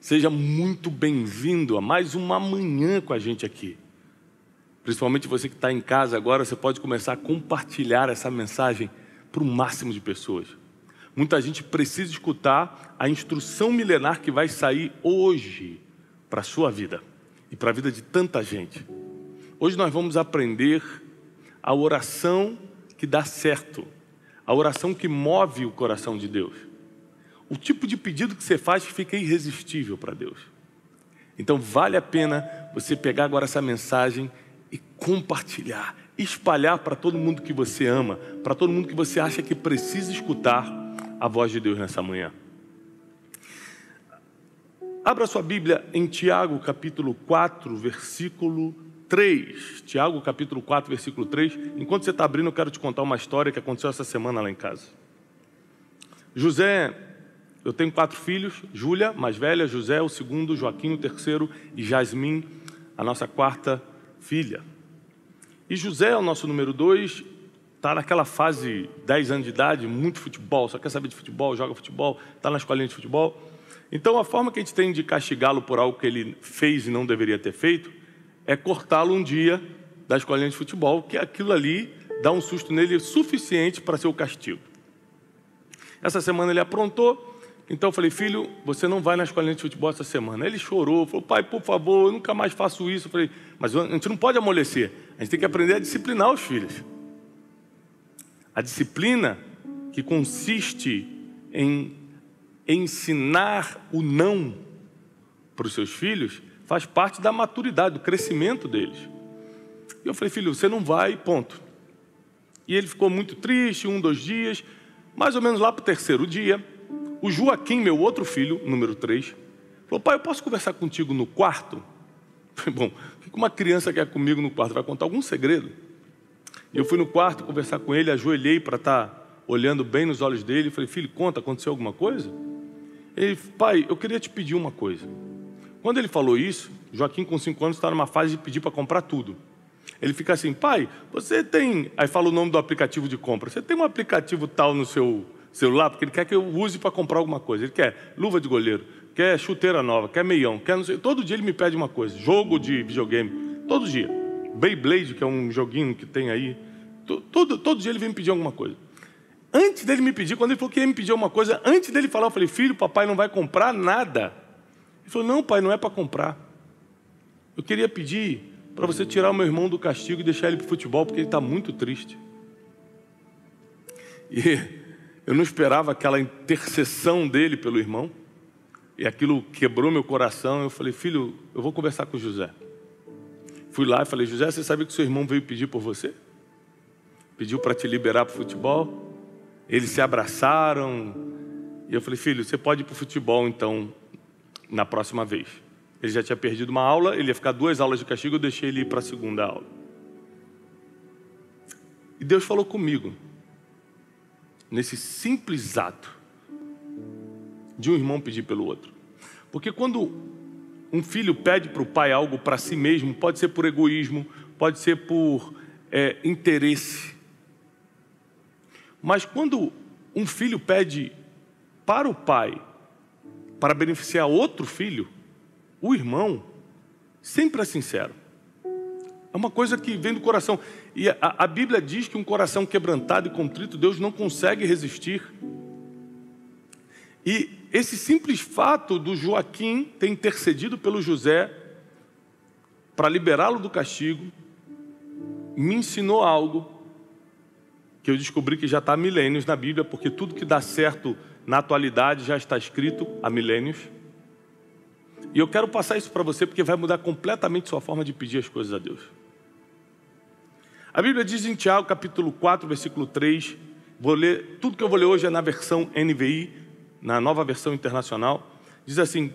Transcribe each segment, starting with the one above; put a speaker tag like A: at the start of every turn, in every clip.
A: Seja muito bem-vindo a mais uma manhã com a gente aqui. Principalmente você que está em casa agora, você pode começar a compartilhar essa mensagem para o máximo de pessoas. Muita gente precisa escutar a instrução milenar que vai sair hoje para a sua vida e para a vida de tanta gente. Hoje nós vamos aprender a oração que dá certo, a oração que move o coração de Deus. O tipo de pedido que você faz que fica irresistível para Deus. Então vale a pena você pegar agora essa mensagem e compartilhar, espalhar para todo mundo que você ama, para todo mundo que você acha que precisa escutar a voz de Deus nessa manhã. Abra sua Bíblia em Tiago, capítulo 4, versículo 3. Tiago, capítulo 4, versículo 3. Enquanto você está abrindo, eu quero te contar uma história que aconteceu essa semana lá em casa. Eu tenho 4 filhos, Júlia, mais velha, José, o segundo, Joaquim, o terceiro, e Jasmin, a nossa 4ª filha. E José, o nosso número 2, está naquela fase, 10 anos de idade, muito futebol, só quer saber de futebol, joga futebol, está na escolinha de futebol. Então a forma que a gente tem de castigá-lo por algo que ele fez e não deveria ter feito, é cortá-lo um dia da escolinha de futebol, que aquilo ali dá um susto nele suficiente para ser o castigo. Essa semana ele aprontou, então eu falei, filho, você não vai na escolinha de futebol essa semana. Ele chorou, falou, pai, por favor, eu nunca mais faço isso. Eu falei, mas a gente não pode amolecer, a gente tem que aprender a disciplinar os filhos. A disciplina que consiste em ensinar o não para os seus filhos faz parte da maturidade, do crescimento deles. E eu falei, filho, você não vai, ponto. E ele ficou muito triste, 1, 2 dias, mais ou menos lá para o 3º dia, o Joaquim, meu outro filho, número 3, falou, pai, eu posso conversar contigo no quarto? Eu falei, bom, o que uma criança quer comigo no quarto? Vai contar algum segredo? E eu fui no quarto conversar com ele, ajoelhei para estar olhando bem nos olhos dele, e falei, filho, conta, aconteceu alguma coisa? Ele, pai, eu queria te pedir uma coisa. Quando ele falou isso, Joaquim com 5 anos está numa fase de pedir para comprar tudo. Ele fica assim, pai, você tem... Aí fala o nome do aplicativo de compra. Você tem um aplicativo tal no seu celular? Porque ele quer que eu use para comprar alguma coisa. Ele quer luva de goleiro, quer chuteira nova, quer meião, quer não sei... Todo dia ele me pede uma coisa. Jogo de videogame. Todo dia. Beyblade, que é um joguinho que tem aí. Todo dia ele vem me pedir alguma coisa. Antes dele me pedir, quando ele falou que ia me pedir alguma coisa, antes dele falar, eu falei, filho, papai não vai comprar nada. Ele falou, não, pai, não é para comprar. Eu queria pedir para você tirar o meu irmão do castigo e deixar ele para o futebol, porque ele está muito triste. E eu não esperava aquela intercessão dele pelo irmão, e aquilo quebrou meu coração. Eu falei, filho, eu vou conversar com o José. Fui lá e falei, José, você sabe que seu irmão veio pedir por você? Pediu para te liberar para o futebol? Eles se abraçaram. E eu falei, filho, você pode ir para o futebol, então, na próxima vez. Ele já tinha perdido uma aula, ele ia ficar 2 aulas de castigo, eu deixei ele ir para a 2ª aula. E Deus falou comigo, nesse simples ato, de um irmão pedir pelo outro. Porque quando um filho pede para o pai algo para si mesmo, pode ser por egoísmo, pode ser por interesse. Mas quando um filho pede para o pai, para beneficiar outro filho, o irmão sempre é sincero. É uma coisa que vem do coração. E a Bíblia diz que um coração quebrantado e contrito, Deus não consegue resistir. E esse simples fato do Joaquim ter intercedido pelo José para liberá-lo do castigo, me ensinou algo que eu descobri que já está há milênios na Bíblia, porque tudo que dá certo na atualidade já está escrito há milênios. E eu quero passar isso para você, porque vai mudar completamente sua forma de pedir as coisas a Deus. A Bíblia diz em Tiago, capítulo 4, versículo 3, vou ler, tudo que eu vou ler hoje é na versão NVI, na nova versão internacional, diz assim,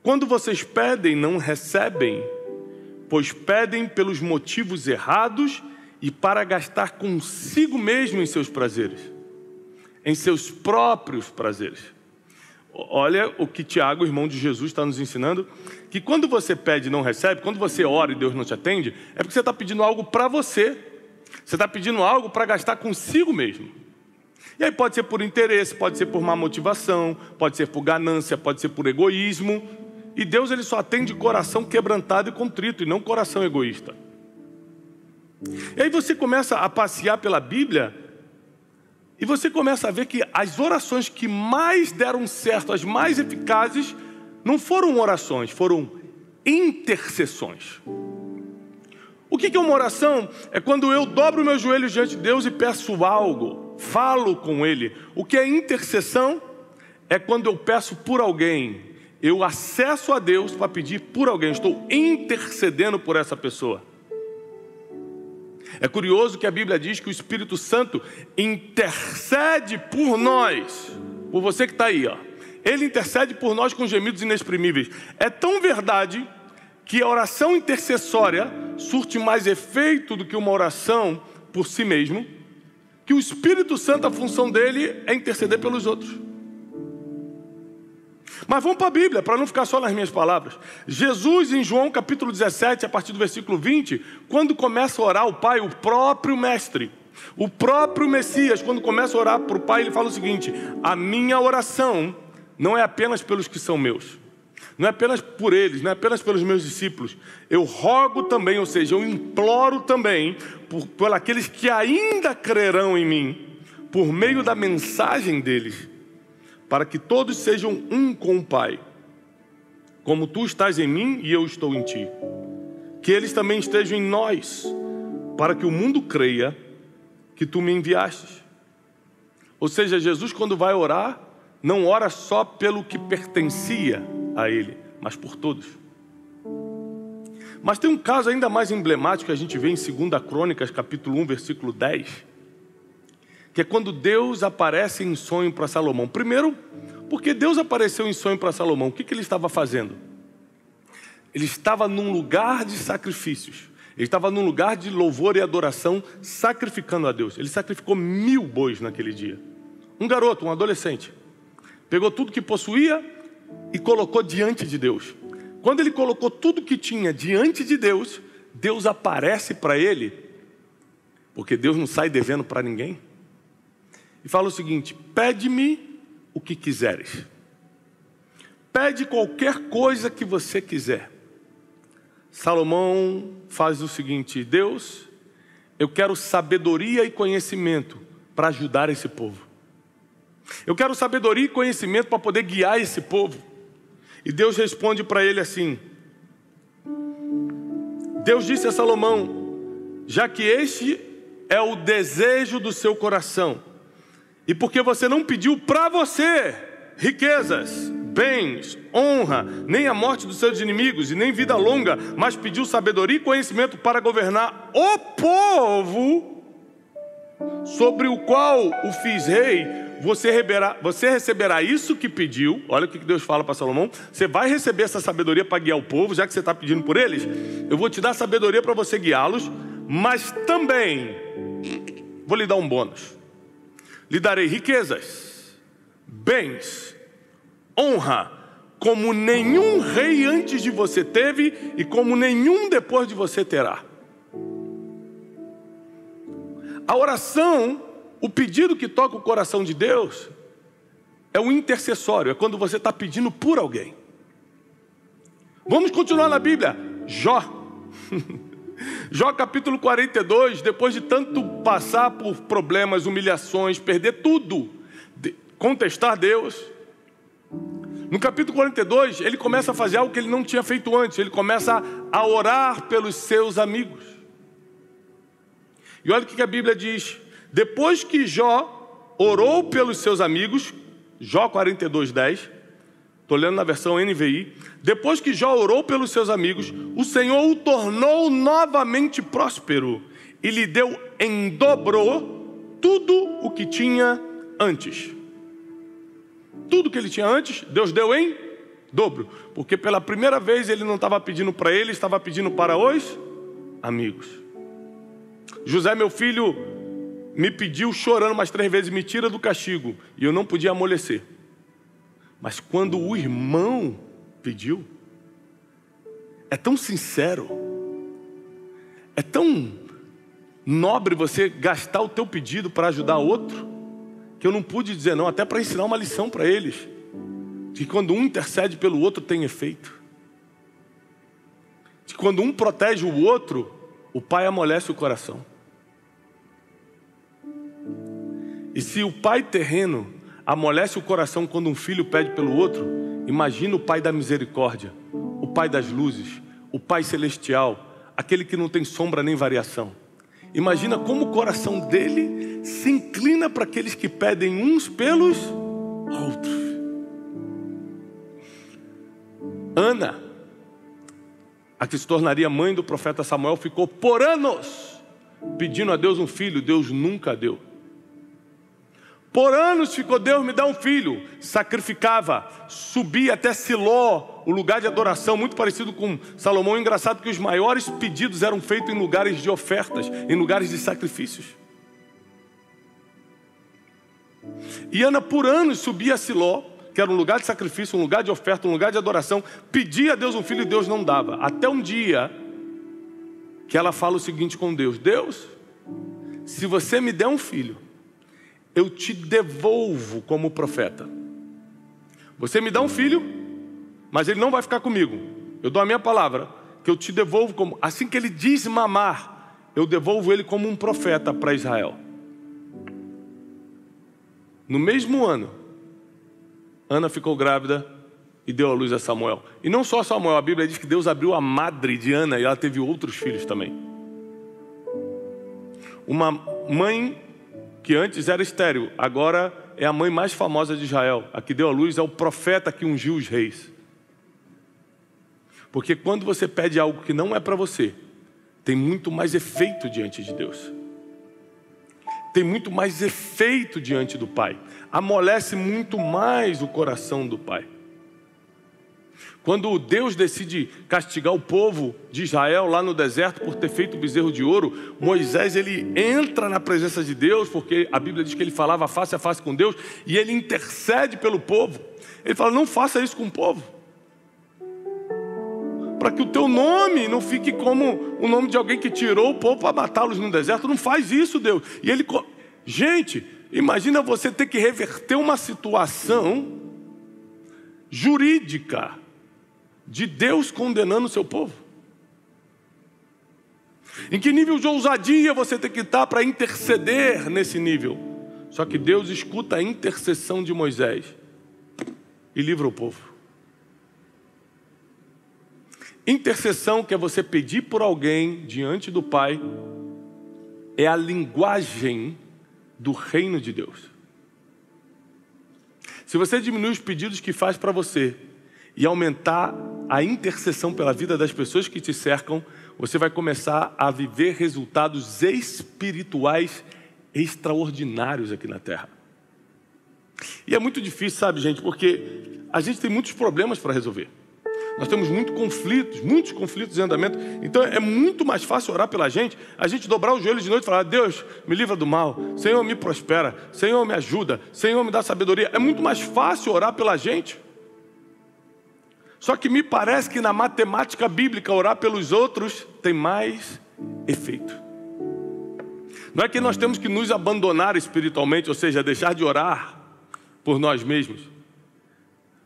A: quando vocês pedem, não recebem, pois pedem pelos motivos errados e para gastar consigo mesmo em seus prazeres, em seus próprios prazeres. Olha o que Tiago, irmão de Jesus, está nos ensinando, que quando você pede e não recebe, quando você ora e Deus não te atende, é porque você está pedindo algo para você. Você está pedindo algo para gastar consigo mesmo. E aí pode ser por interesse, pode ser por má motivação, pode ser por ganância, pode ser por egoísmo. E Deus, ele só atende coração quebrantado e contrito, e não coração egoísta. E aí você começa a passear pela Bíblia, e você começa a ver que as orações que mais deram certo, as mais eficazes, não foram orações, foram intercessões. O que é uma oração? É quando eu dobro meus joelhos diante de Deus e peço algo, falo com Ele. O que é intercessão? É quando eu peço por alguém, eu acesso a Deus para pedir por alguém, estou intercedendo por essa pessoa. É curioso que a Bíblia diz que o Espírito Santo intercede por nós, por você que está aí, ó. Ele intercede por nós com gemidos inexprimíveis. É tão verdade que a oração intercessória surte mais efeito do que uma oração por si mesmo, que o Espírito Santo, a função dele é interceder pelos outros. Mas vamos para a Bíblia, para não ficar só nas minhas palavras. Jesus, em João capítulo 17, a partir do versículo 20, quando começa a orar o Pai, o próprio Mestre, o próprio Messias, quando começa a orar para o Pai, ele fala o seguinte: a minha oração não é apenas pelos que são meus, não é apenas por eles, não é apenas pelos meus discípulos. Eu rogo também, ou seja, eu imploro também por aqueles que ainda crerão em mim, por meio da mensagem deles, para que todos sejam um com o Pai, como tu estás em mim e eu estou em ti. Que eles também estejam em nós, para que o mundo creia que tu me enviastes. Ou seja, Jesus, quando vai orar, não ora só pelo que pertencia a ele, mas por todos. Mas tem um caso ainda mais emblemático que a gente vê em 2 Crônicas, capítulo 1, versículo 10, que é quando Deus aparece em sonho para Salomão. Primeiro, porque Deus apareceu em sonho para Salomão, o que ele estava fazendo? Ele estava num lugar de sacrifícios, ele estava num lugar de louvor e adoração, sacrificando a Deus. Ele sacrificou 1000 bois naquele dia. Um garoto, um adolescente, pegou tudo que possuía e colocou diante de Deus. Quando ele colocou tudo que tinha diante de Deus, Deus aparece para ele, porque Deus não sai devendo para ninguém, e fala o seguinte: pede-me o que quiseres. Pede qualquer coisa que você quiser. Salomão faz o seguinte: Deus, eu quero sabedoria e conhecimento para ajudar esse povo. Eu quero sabedoria e conhecimento para poder guiar esse povo. E Deus responde para ele assim: Deus disse a Salomão: já que este é o desejo do seu coração, e porque você não pediu para você riquezas, bens, honra, nem a morte dos seus inimigos e nem vida longa, mas pediu sabedoria e conhecimento para governar o povo sobre o qual o fiz rei, você receberá isso que pediu. Olha o que Deus fala para Salomão: você vai receber essa sabedoria para guiar o povo, já que você está pedindo por eles. Eu vou te dar sabedoria para você guiá-los, mas também vou lhe dar um bônus. Lhe darei riquezas, bens, honra, como nenhum rei antes de você teve e como nenhum depois de você terá. A oração, o pedido que toca o coração de Deus, é o intercessório, é quando você está pedindo por alguém. Vamos continuar na Bíblia. Jó. Jó capítulo 42, depois de tanto passar por problemas, humilhações, perder tudo, contestar Deus, no capítulo 42, ele começa a fazer algo que ele não tinha feito antes. Ele começa a orar pelos seus amigos. E olha o que a Bíblia diz: depois que Jó orou pelos seus amigos, Jó 42, 10, estou lendo na versão NVI. Depois que Jó orou pelos seus amigos, o Senhor o tornou novamente próspero e lhe deu em dobro tudo o que tinha antes. Tudo que ele tinha antes, Deus deu em dobro, porque pela primeira vez ele não estava pedindo para ele, estava pedindo para os amigos. José, meu filho, me pediu chorando mais 3 vezes: me tira do castigo, e eu não podia amolecer. Mas quando o irmão pediu, é tão sincero, é tão nobre você gastar o teu pedido para ajudar outro, que eu não pude dizer não, até para ensinar uma lição para eles, que quando um intercede pelo outro tem efeito. Que quando um protege o outro, o pai amolece o coração. E se o pai terreno amolece o coração quando um filho pede pelo outro, imagina o pai da misericórdia, o pai das luzes, o pai celestial, aquele que não tem sombra nem variação. Imagina como o coração dele se inclina para aqueles que pedem uns pelos outros. Ana, a que se tornaria mãe do profeta Samuel, ficou por anos pedindo a Deus um filho. Deus nunca deu. Por anos ficou: Deus, me dá um filho. Sacrificava, subia até Siló, o lugar de adoração, muito parecido com Salomão. Engraçado que os maiores pedidos eram feitos em lugares de ofertas, em lugares de sacrifícios. E Ana por anos subia a Siló, que era um lugar de sacrifício, um lugar de oferta, um lugar de adoração, pedia a Deus um filho e Deus não dava. Até um dia que ela fala o seguinte com Deus: Deus, se você me der um filho, eu te devolvo como profeta. Você me dá um filho, mas ele não vai ficar comigo. Eu dou a minha palavra, que eu te devolvo como... Assim que ele desmamar, eu devolvo ele como um profeta para Israel. No mesmo ano, Ana ficou grávida e deu à luz a Samuel. E não só Samuel, a Bíblia diz que Deus abriu a madre de Ana e ela teve outros filhos também. Uma mãe que antes era estéril, agora é a mãe mais famosa de Israel. A que deu à luz é o profeta que ungiu os reis. Porque quando você pede algo que não é para você, tem muito mais efeito diante de Deus. Tem muito mais efeito diante do Pai. Amolece muito mais o coração do Pai. Quando Deus decide castigar o povo de Israel lá no deserto por ter feito o bezerro de ouro, Moisés ele entra na presença de Deus, porque a Bíblia diz que ele falava face a face com Deus, e ele intercede pelo povo. Ele fala: não faça isso com o povo, para que o teu nome não fique como o nome de alguém que tirou o povo para matá-los no deserto. Não faz isso, Deus. E ele... Gente, imagina você ter que reverter uma situação jurídica de Deus condenando o seu povo. Em que nível de ousadia você tem que estar para interceder nesse nível? Só que Deus escuta a intercessão de Moisés e livra o povo. Intercessão, que é você pedir por alguém diante do Pai, é a linguagem do reino de Deus. Se você diminuir os pedidos que faz para você e aumentar a intercessão pela vida das pessoas que te cercam, você vai começar a viver resultados espirituais extraordinários aqui na terra. E é muito difícil, sabe, gente, porque a gente tem muitos problemas para resolver. Nós temos muitos conflitos em andamento. Então é muito mais fácil orar pela gente, a gente dobrar os joelhos de noite e falar: Deus, me livra do mal, Senhor, me prospera, Senhor, me ajuda, Senhor, me dá sabedoria. É muito mais fácil orar pela gente. Só que me parece que na matemática bíblica, orar pelos outros tem mais efeito. Não é que nós temos que nos abandonar espiritualmente, ou seja, deixar de orar por nós mesmos.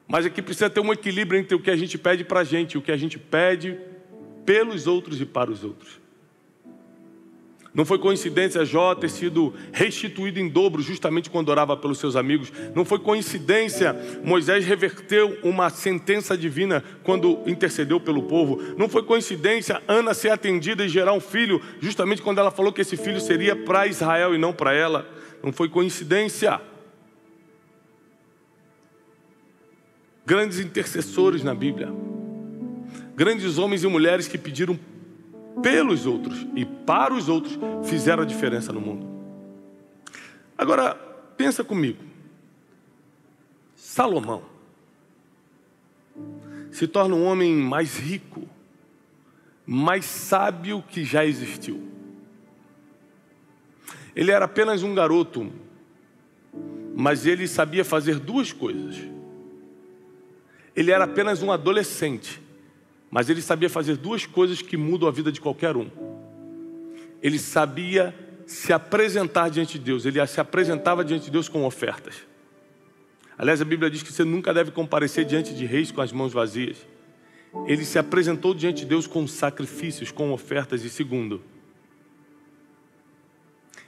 A: Mas aqui precisa ter um equilíbrio entre o que a gente pede para a gente e o que a gente pede pelos outros e para os outros. Não foi coincidência Jó ter sido restituído em dobro justamente quando orava pelos seus amigos. Não foi coincidência Moisés reverteu uma sentença divina quando intercedeu pelo povo. Não foi coincidência Ana ser atendida e gerar um filho justamente quando ela falou que esse filho seria para Israel e não para ela. Não foi coincidência. Grandes intercessores na Bíblia. Grandes homens e mulheres que pediram pelos outros e para os outros fizeram a diferença no mundo. Agora, pensa comigo. Salomão se torna um homem mais rico, mais sábio que já existiu. Ele era apenas um garoto, mas ele sabia fazer duas coisas. Ele era apenas um adolescente, mas ele sabia fazer duas coisas que mudam a vida de qualquer um. Ele sabia se apresentar diante de Deus. Ele se apresentava diante de Deus com ofertas. Aliás, a Bíblia diz que você nunca deve comparecer diante de reis com as mãos vazias. Ele se apresentou diante de Deus com sacrifícios, com ofertas. E segundo,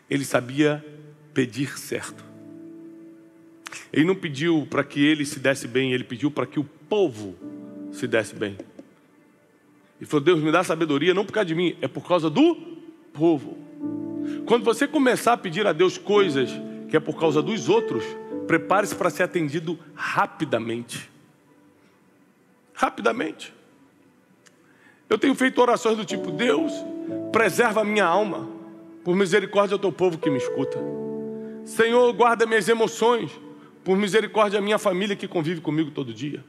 A: ele sabia pedir certo. Ele não pediu para que ele se desse bem, ele pediu para que o povo se desse bem. Ele falou: Deus, me dá sabedoria, não por causa de mim, é por causa do povo. Quando você começar a pedir a Deus coisas que é por causa dos outros, prepare-se para ser atendido rapidamente. Rapidamente. Eu tenho feito orações do tipo: Deus, preserva a minha alma, por misericórdia ao teu povo que me escuta. Senhor, guarda minhas emoções, por misericórdia à minha família que convive comigo todo dia.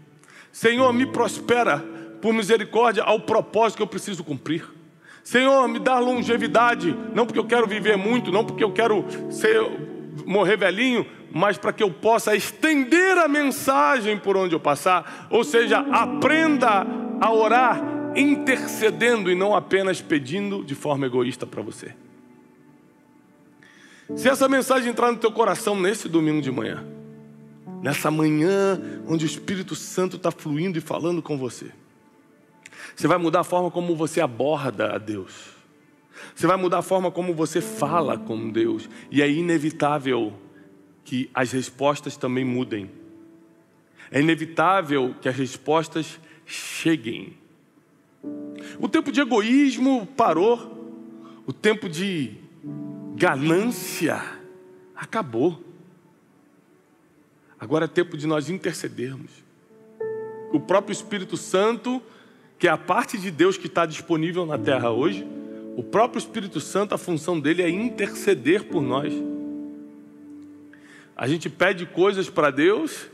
A: Senhor, me prospera, por misericórdia ao propósito que eu preciso cumprir. Senhor, me dá longevidade, não porque eu quero viver muito, não porque eu quero morrer velhinho, mas para que eu possa estender a mensagem por onde eu passar. Ou seja, aprenda a orar intercedendo e não apenas pedindo de forma egoísta para você. Se essa mensagem entrar no teu coração nesse domingo de manhã, nessa manhã onde o Espírito Santo está fluindo e falando com você, você vai mudar a forma como você aborda a Deus. Você vai mudar a forma como você fala com Deus. E é inevitável que as respostas também mudem. É inevitável que as respostas cheguem. O tempo de egoísmo parou. O tempo de ganância acabou. Agora é tempo de nós intercedermos. O próprio Espírito Santo, que é a parte de Deus que está disponível na terra hoje, o próprio Espírito Santo, a função dele é interceder por nós. A gente pede coisas para Deus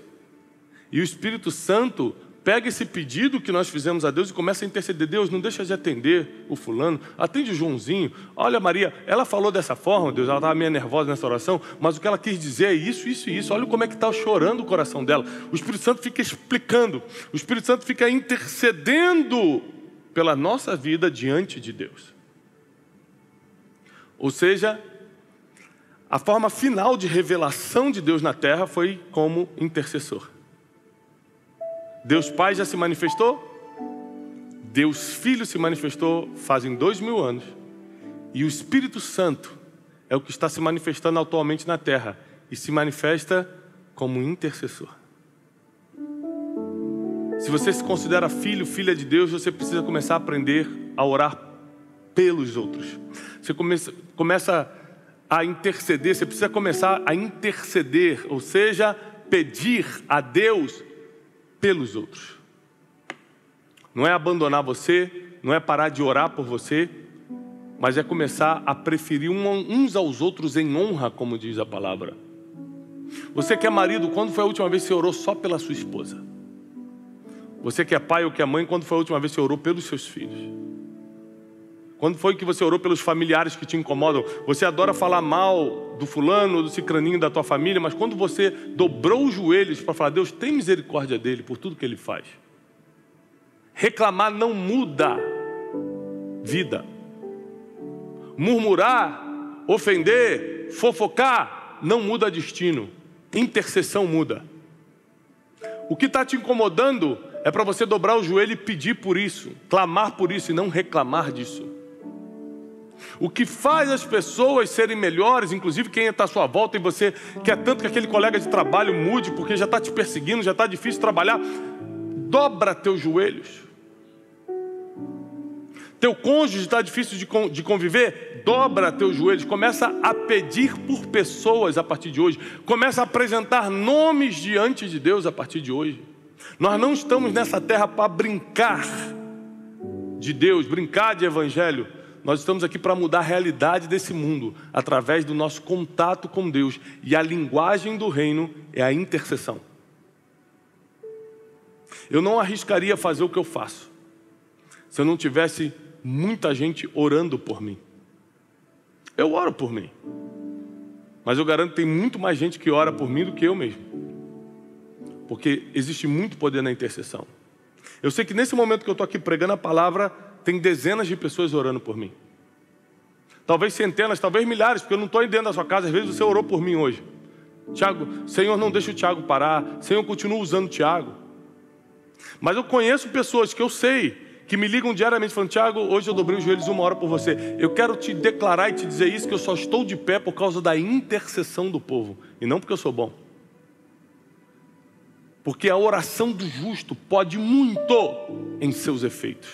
A: e o Espírito Santo pega esse pedido que nós fizemos a Deus e começa a interceder. Deus, não deixa de atender o fulano, atende o Joãozinho. Olha, Maria, ela falou dessa forma, Deus, ela estava meio nervosa nessa oração, mas o que ela quis dizer é isso, isso e isso. Olha como é que está chorando o coração dela. O Espírito Santo fica explicando, o Espírito Santo fica intercedendo pela nossa vida diante de Deus. Ou seja, a forma final de revelação de Deus na terra foi como intercessor. Deus Pai já se manifestou, Deus Filho se manifestou fazem 2000 anos, e o Espírito Santo é o que está se manifestando atualmente na terra, e se manifesta como intercessor. Se você se considera filho, filha de Deus, você precisa começar a aprender a orar pelos outros. Você começa a interceder, você precisa começar a interceder, ou seja, pedir a Deus pelos outros. Não é abandonar você, não é parar de orar por você, mas é começar a preferir uns aos outros em honra, como diz a palavra. Você que é marido, quando foi a última vez que você orou só pela sua esposa? Você que é pai ou que é mãe, quando foi a última vez que você orou pelos seus filhos? Quando foi que você orou pelos familiares que te incomodam? Você adora falar mal do fulano, do cicraninho da tua família, mas quando você dobrou os joelhos para falar: Deus, tem misericórdia dele por tudo que ele faz. Reclamar não muda vida. Murmurar, ofender, fofocar não muda destino. Intercessão muda. O que está te incomodando é para você dobrar o joelho e pedir por isso, clamar por isso e não reclamar disso. O que faz as pessoas serem melhores, inclusive quem está à sua volta, e você quer tanto que aquele colega de trabalho mude, porque já está te perseguindo, já está difícil trabalhar, dobra teus joelhos. Teu cônjuge está difícil de conviver, dobra teus joelhos, começa a pedir por pessoas a partir de hoje, começa a apresentar nomes diante de Deus a partir de hoje. Nós não estamos nessa terra para brincar de Deus, brincar de evangelho. Nós estamos aqui para mudar a realidade desse mundo através do nosso contato com Deus. E a linguagem do reino é a intercessão. Eu não arriscaria fazer o que eu faço se eu não tivesse muita gente orando por mim. Eu oro por mim, mas eu garanto que tem muito mais gente que ora por mim do que eu mesmo, porque existe muito poder na intercessão. Eu sei que nesse momento que eu estou aqui pregando a palavra, tem dezenas de pessoas orando por mim. talvez centenas, talvez milhares, porque eu não estou aí dentro da sua casa. Às vezes você orou por mim hoje. Tiago, Senhor, não deixa o Tiago parar. Senhor, continua usando o Tiago. Mas eu conheço pessoas que eu sei, que me ligam diariamente falando: Tiago, hoje eu dobrei os joelhos 1 hora por você. Eu quero te declarar e te dizer isso, que eu só estou de pé por causa da intercessão do povo, e não porque eu sou bom. Porque a oração do justo pode muito em seus efeitos.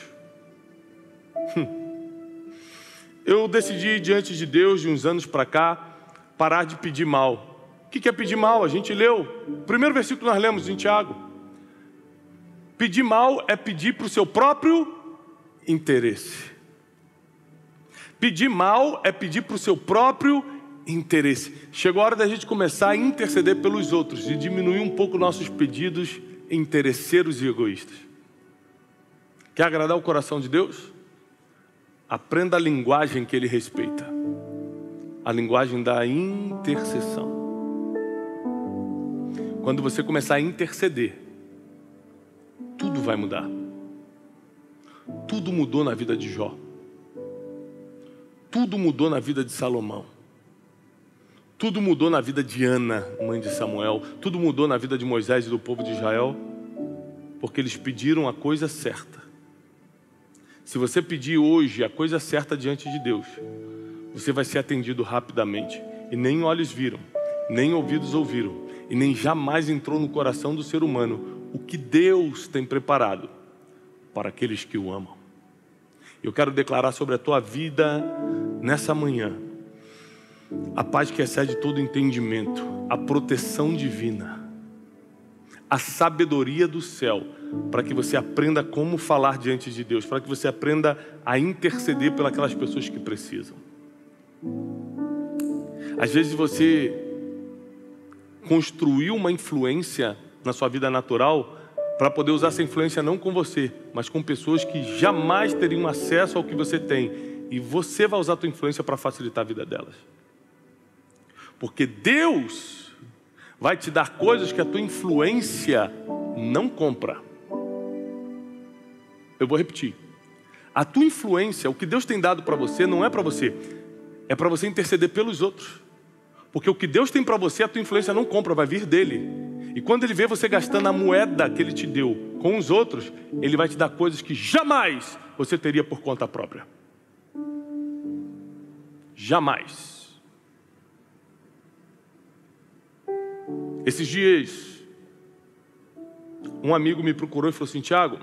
A: Eu decidi diante de Deus, de uns anos para cá, parar de pedir mal. O que é pedir mal? A gente leu o primeiro versículo que nós lemos em Tiago. Pedir mal é pedir para o seu próprio interesse. Pedir mal é pedir para o seu próprio interesse. Chegou a hora da gente começar a interceder pelos outros e diminuir um pouco nossos pedidos interesseiros e egoístas. Quer agradar o coração de Deus? Aprenda a linguagem que Ele respeita. A linguagem da intercessão. Quando você começar a interceder, tudo vai mudar. Tudo mudou na vida de Jó. Tudo mudou na vida de Salomão. Tudo mudou na vida de Ana, mãe de Samuel. Tudo mudou na vida de Moisés e do povo de Israel, porque eles pediram a coisa certa. Se você pedir hoje a coisa certa diante de Deus, você vai ser atendido rapidamente. E nem olhos viram, nem ouvidos ouviram, e nem jamais entrou no coração do ser humano o que Deus tem preparado para aqueles que o amam. Eu quero declarar sobre a tua vida nessa manhã a paz que excede todo entendimento, a proteção divina, a sabedoria do céu, para que você aprenda como falar diante de Deus, para que você aprenda a interceder pelas pessoas que precisam. Às vezes você construiu uma influência na sua vida natural para poder usar essa influência não com você, mas com pessoas que jamais teriam acesso ao que você tem, e você vai usar a tua influência para facilitar a vida delas. Porque Deus vai te dar coisas que a tua influência não compra. Eu vou repetir. A tua influência, o que Deus tem dado para você, não é para você. É para você interceder pelos outros. Porque o que Deus tem para você, a tua influência não compra, vai vir dele. E quando Ele vê você gastando a moeda que Ele te deu com os outros, Ele vai te dar coisas que jamais você teria por conta própria. Jamais. Esses dias, um amigo me procurou e falou assim: Tiago,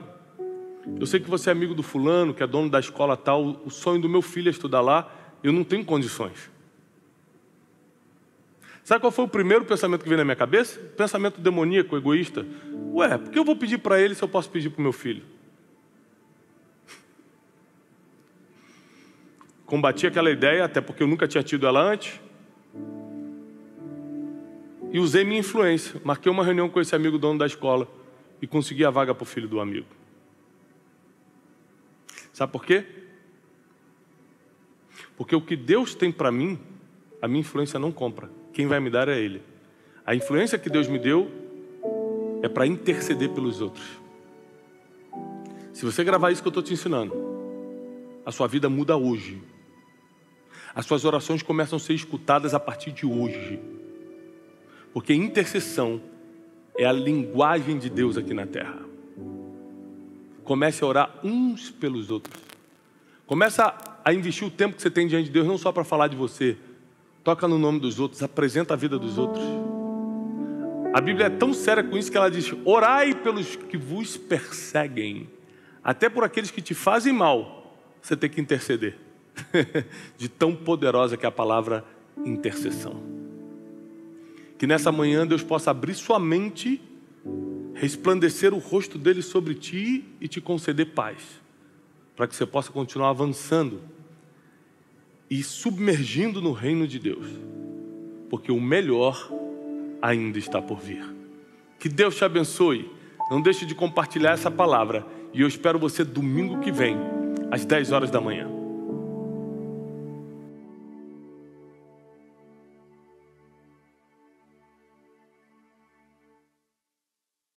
A: eu sei que você é amigo do fulano, que é dono da escola tal, o sonho do meu filho é estudar lá, eu não tenho condições. Sabe qual foi o primeiro pensamento que veio na minha cabeça? Pensamento demoníaco, egoísta. Ué, por que eu vou pedir para ele se eu posso pedir para o meu filho? Combati aquela ideia, até porque eu nunca tinha tido ela antes. E usei minha influência. Marquei uma reunião com esse amigo dono da escola e consegui a vaga para o filho do amigo. Sabe por quê? Porque o que Deus tem para mim, a minha influência não compra. Quem vai me dar é Ele. A influência que Deus me deu é para interceder pelos outros. Se você gravar isso que eu estou te ensinando, a sua vida muda hoje. As suas orações começam a ser escutadas a partir de hoje. Porque intercessão é a linguagem de Deus aqui na terra. Comece a orar uns pelos outros. Começa a investir o tempo que você tem diante de Deus, não só para falar de você. Toca no nome dos outros, apresenta a vida dos outros. A Bíblia é tão séria com isso que ela diz: orai pelos que vos perseguem. Até por aqueles que te fazem mal, você tem que interceder. De tão poderosa que é a palavra intercessão. Que nessa manhã Deus possa abrir sua mente, resplandecer o rosto dele sobre ti e te conceder paz, para que você possa continuar avançando e submergindo no reino de Deus, porque o melhor ainda está por vir. Que Deus te abençoe. Não deixe de compartilhar essa palavra, e eu espero você domingo que vem, às 10 horas da manhã.